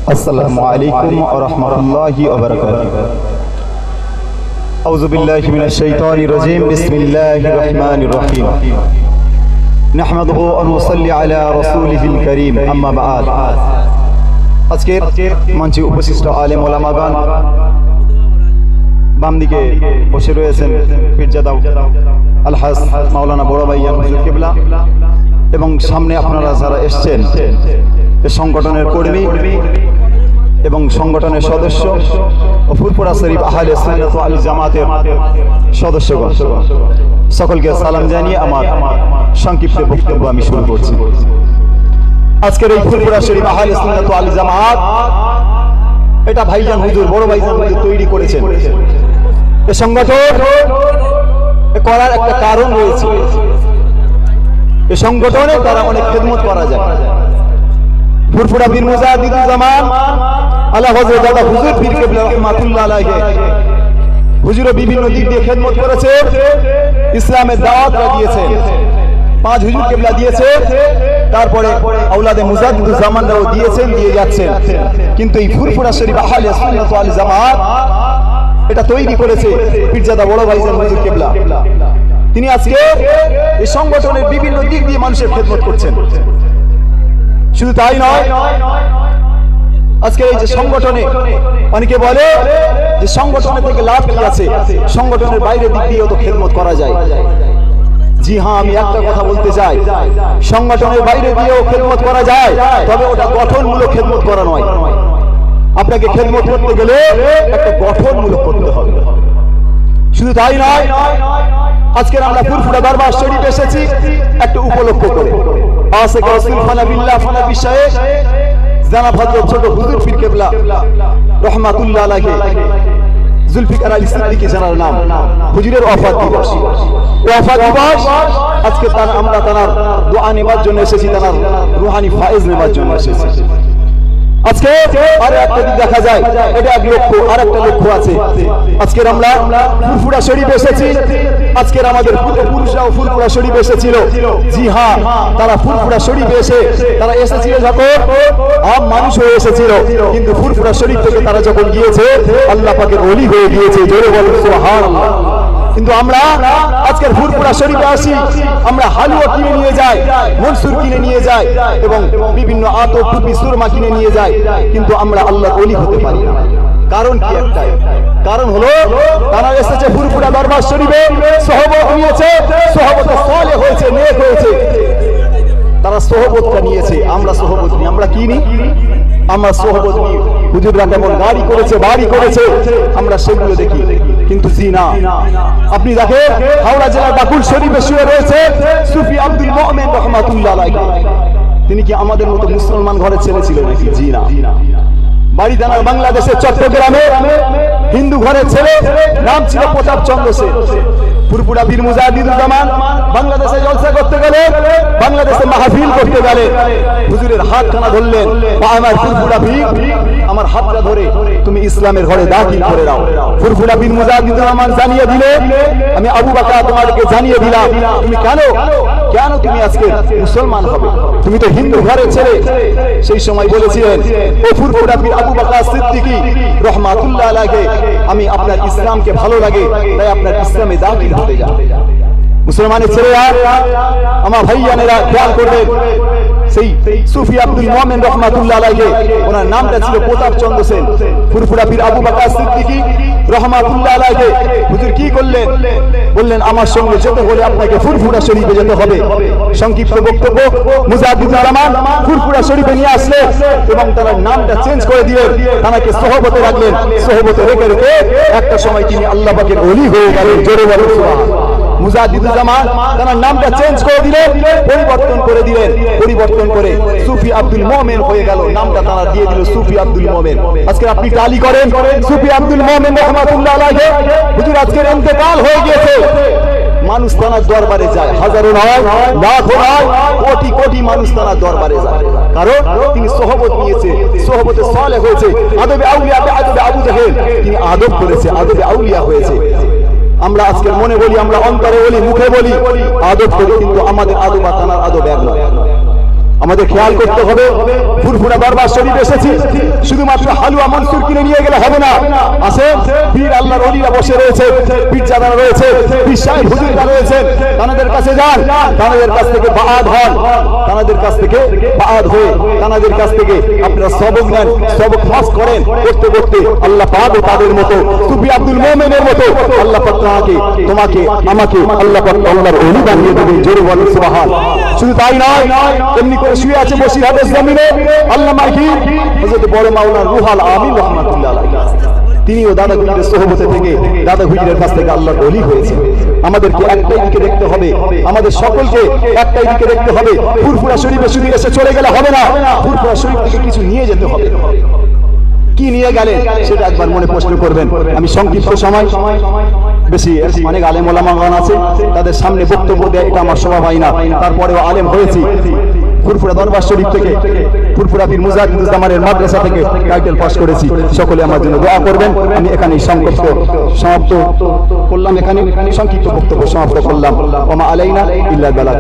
अस्सलामु अलैकुम व रहमतुल्लाहि व बरकातुहू। औज़ु बिल्लाहि मिनश शैतानिर रजीम। बिस्मिल्लाहिर रहमानिर रहीम। नहमदुहु व नुसल्ली अला रसूलिहिल करीम। अम्मा बाद। আজকের মঞ্চে উপস্থিত আলেম ওলামাগণ, বাম দিকে বসে রয়েছেন পীরজাদা আলহাজ মাওলানা বড় ভাইজান হুজুর কিবলা, এবং সামনে আপনারা যারা এসেছেন এই সংগঠনের কর্মী এবং সংগঠনের সদস্য ও ফুরফুরা শরীফ আহলে সুন্নাত ওয়াল জামাতের সদস্যগণ, সকলকে সালাম জানিয়ে আমার সংক্ষিপ্ত বক্তব্য আমি শুরু করছি। আজকের এই ফুরফুরা শরীফ আহলে সুন্নাত ওয়াল জামাত, এটা ভাইজান হুজুর বড় ভাইজান হুজুর তৈরি করেছেন। এই সংগঠন করার একটা কারণ রয়েছে। এই সংগঠনে তারা অনেক খেদমত করা যায়। ফুরফুরা পীর মুজাদ্দিদুল জামান আলা হযরত দাদা হুজুর পীর কিবলা রাহমাতুল্লাহ আলাইহি হুজুরও বিভিন্ন দিক দিয়ে খেদমত করেছে, ইসলামের দাওয়াত দিয়েছেন, 5 হুজুর কিবলা দিয়েছে, তারপরে আওলাদে মুজাদ্দিদুল জামানরাও দিয়েছেন, দিয়ে যাচ্ছেন। কিন্তু এই ফুরফুরা শরীফ আহলে সুন্নাত ওয়াল জামাত এটা তৈরি করেছে পীরজাদা বড় ভাইজান হুজুর কিবলা। তিনি আজকে এই সংগঠনের বিভিন্ন দিক দিয়ে মানুষের খেদমত করছেন। শুধু তাই নয়, আজকে এই যে সংগঠনে অনেকে বলে যে সংগঠনে থেকে লাভ কি আছে, সংগঠনের বাইরের দিক দিয়েও তো খেদমত করা যায়। জি হ্যাঁ, আমি একটা কথা বলতে চাই, সংগঠনের বাইরে দিয়েও খেদমত করা যায়, তবে ওটা গঠনমূলক খেদমত করা নয়। আপনাকে খেদমত করতে গেলে একটা গঠনমূলক করতে হবে। শুধু তাই নয়, আজকের আমরা ফুরফুরা দরবার শরীফ এসেছি একটা উপলক্ষ করে। আশিক রাসূল ফানাবিল্লাহ ফানাবি শাইখ জানাব হযরত ছোট হুজুর পীর কিবলা রাহমাতুল্লাহ আলাইহি জুলফিকার আলী সিদ্দিকী জানার নাম হুজুরের ওয়াফাত দিবস। ওয়াফাত দিবস আজকে আমরা তার দোয়া নেবার জন্য এসেছি, তার রূহানি ফায়েজ নেবার জন্য এসেছি। আজকে আর একটা দিক দেখা যায়, এটা এক লক্ষ্য, আর একটা লক্ষ্য আছে। আজকের আমরা ফুরফুরা শরীফ এসেছি, আজকের আমাদের পূর্বপুরুষরাও ফুরফুরা শরীফ এসেছিল। জি হ্যাঁ, তারা ফুরফুরা শরীফ তারা এসেছিল যখন আম মানুষ হয়ে এসেছিল, কিন্তু ফুরফুরা শরীফ থেকে তারা যখন গিয়েছে আল্লাহ পাকের ওলি হয়ে গিয়েছে। জোরে বলুন সুবহানাল্লাহ। কিন্তু আমরা আজকের ফুরফুরা শরীফে আসি, আমরা হালুয়া কিনে নিয়ে যাই, মনসুর কিনে নিয়ে যাই, এবং বিভিন্ন আতর টুপি সুরমা কিনে নিয়ে যাই, কিন্তু আমরা আল্লাহর ওলি হতে পারি না। কারণ কি? একটাই কারণ হলো, তারা এসেছে ফুরফুরা দরবার শরীফে, সহবত নিয়েছে, সহবতে সালেহ হয়েছে, নেক হয়েছে, তারা সহবতটা নিয়েছে। আমরা সহবত নিই, আমরা কি নিই? আমরা সহবত নিই। হুজুররা কেমন গাড়ি করেছে, বাড়ি করেছে, আমরা সেগুলো দেখি, কিন্তু জি না। আপনি দেখেন হাওড়া জেলার বাকুল শরীফে শুয়ে রয়েছে সুফি আব্দুল মুমিন রাহমাতুল্লাহ আলাইহি। তিনি কি আমাদের মতো মুসলমান ঘরের ছেলে ছিল নাকি? জি না। বাড়ি দানার বাংলাদেশের চট্টগ্রামে হিন্দু ঘরের ছেলে, নাম ছিল প্রতাপ চন্দ্র সেন। ফুরফুরা পীর মুজাদ্দিদুল জামান বাংলাদেশে জলসা করতে গেলে, বাংলাদেশে মাহফিল করতে গেলে হুজুরের হাতখানা ধরলেন, আমার ফুরফুরা পীর আমার হাতটা ধরে তুমি ইসলামের ঘরে দাখিল করে দাও। ফুরফুরা পীর মুজাদ্দিদুল জামান জানিয়ে দিলে, আমি আবু বকর তোমাকে জানিয়ে দিলাম, তুমি কেন তুমি আজকে মুসলমান হবে? তুমি তো হিন্দু ঘরের ছেলে। সেই সময় বলেছিলেন, ও ফুরফুরা পীর আবু বকর সিদ্দিকী রাহমাতুল্লাহ আলাইহি, আমি আপনার ইসলামকে ভালো লাগে, তাই আপনার ইসলামে দাখিল হতে যান। মুসলমানের ছেলেরা, আমার ভাইয়ানেরা খেয়াল করবেন, সেই সুফি আব্দুল মুমিন রাহমাতুল্লাহ আলাইহি, ওনার নামটা ছিল প্রতাপ চন্দ্র সেন। ফুরফুরা পীর আবু বকর সিদ্দিকী রাহমাতুল্লাহ আলাইহি হুজুর কি করলেন? বললেন, আমার সঙ্গে যেতে হলে আপনাকে ফুরফুরা শরীফে যেতে হবে। সংক্ষিপ্ত বক্তব্য, মুজাদ্দিদুল জামান ফুরফুরা শরীফে নিয়ে আসলেন এবং তার নামটা চেঞ্জ করে দিলেন, তাকে সহবতে রাখলেন। সহবতে রেখে রেখে একটা সময় তিনি আল্লাহ পাকের ওলি হয়ে গেলেন। জোরে বলুন সুবহানাল্লাহ। মুজাদ্দিদুল জামান তার নামটা চেঞ্জ করে দিলেন, পরিবর্তন করে দিলেন, পরিবর্তন করে সুফি আব্দুল মুমিন হয়ে গেল। নামটা তারা দিয়ে দিল সুফি আব্দুল মুমিন। আজকে আপনি টালি করেন সুফি আব্দুল মুমিন রাহমাতুল্লাহ আলাইহি হুজুর আজকের ইন্তেকাল হয়ে গেছে। মানুষ তার দরবারে যায়, হাজারো নয়, লাখো নয়, কোটি কোটি মানুষ তার দরবারে যায়, কারণ তিনি সহবত নিয়েছে, সহবতে সালেহ হয়েছে। আদবে আউলিয়া আদবে আবু জাহেল তিনি আদব করেছে, আদবে আউলিয়া হয়েছে। আমরা আজকের মনে বলি, আমরা অন্তরে বলি, মুখে বলি, আদব করি, কিন্তু আমাদের আদব আর তার আদব এক নয়। আমাদের খেয়াল করতে হবে। ফুরফুরা দরবার শরীফ এসেছি, শুধুমাত্র হালুয়া মনসুর কিনে নিয়ে গেলে হবে না। আছে পীর আল্লাহর ওলিরা বসে রয়েছে, পীরজাদারা রয়েছে, পীর সাহেব হুজুররা রয়েছেন, তাদের কাছে যান, তাদের কাছ থেকে বাআত হন, তাদের কাছ থেকে বাআত হয়ে তাদের কাছ থেকে আপনারা সবক নেন, সবক মাস করেন। করতে করতে আল্লাহ পাক তাদের মতো সুফি আব্দুল মোমেনের মতো আল্লাহ পাক তোমাকে আমাকে আল্লাহ পাক আল্লাহর ওলি বানিয়ে দেবে। জোরে বলেন সুবহানাল্লাহ। শুধু তাই নয়, এমনি করে শুয়ে আছে বসিরহাটের জমিনে আল্লামা হযরত বড় মাওলানা রুহুল আমিন রাহমাতুল্লাহ আলাইহি, তিনিও দাদা হুজুরের সোহবতে থেকে দাদা হুজুরের কাছ থেকে আল্লাহর ওলি হয়েছে। আমাদেরকে একটাই দিকে দেখতে হবে, আমাদের সকলকে একটাই দিকে দেখতে হবে। ফুরফুরা শরীফে শুধু এসে চলে গেলে হবে না, ফুরফুরা শরীফ থেকে কিছু নিয়ে যেতে হবে। কি নিয়ে গেলে সেটা একবার মনে প্রশ্ন করবেন। আমি সংক্ষিপ্ত সময়, বেশি অনেক আলেম ওলামাগণ আছে, তাদের সামনে বক্তব্য দেয় এটা আমার স্বভাব হয় না, তারপরেও আলেম হয়েছি। ফুরফুরা দরবার শরীফ থেকে, ফুরফুরা পীর মুজাহিদুজ্জামানের মাদ্রাসা থেকে টাইটেল পাস করেছি। সকলে আমার জন্য দোয়া করবেন। আমি এখানেই সমাপ্ত করলাম, এখানে সংক্ষিপ্ত বক্তব্য সমাপ্ত করলাম। ওমা আলাইনা ইল্লাল বালাগ।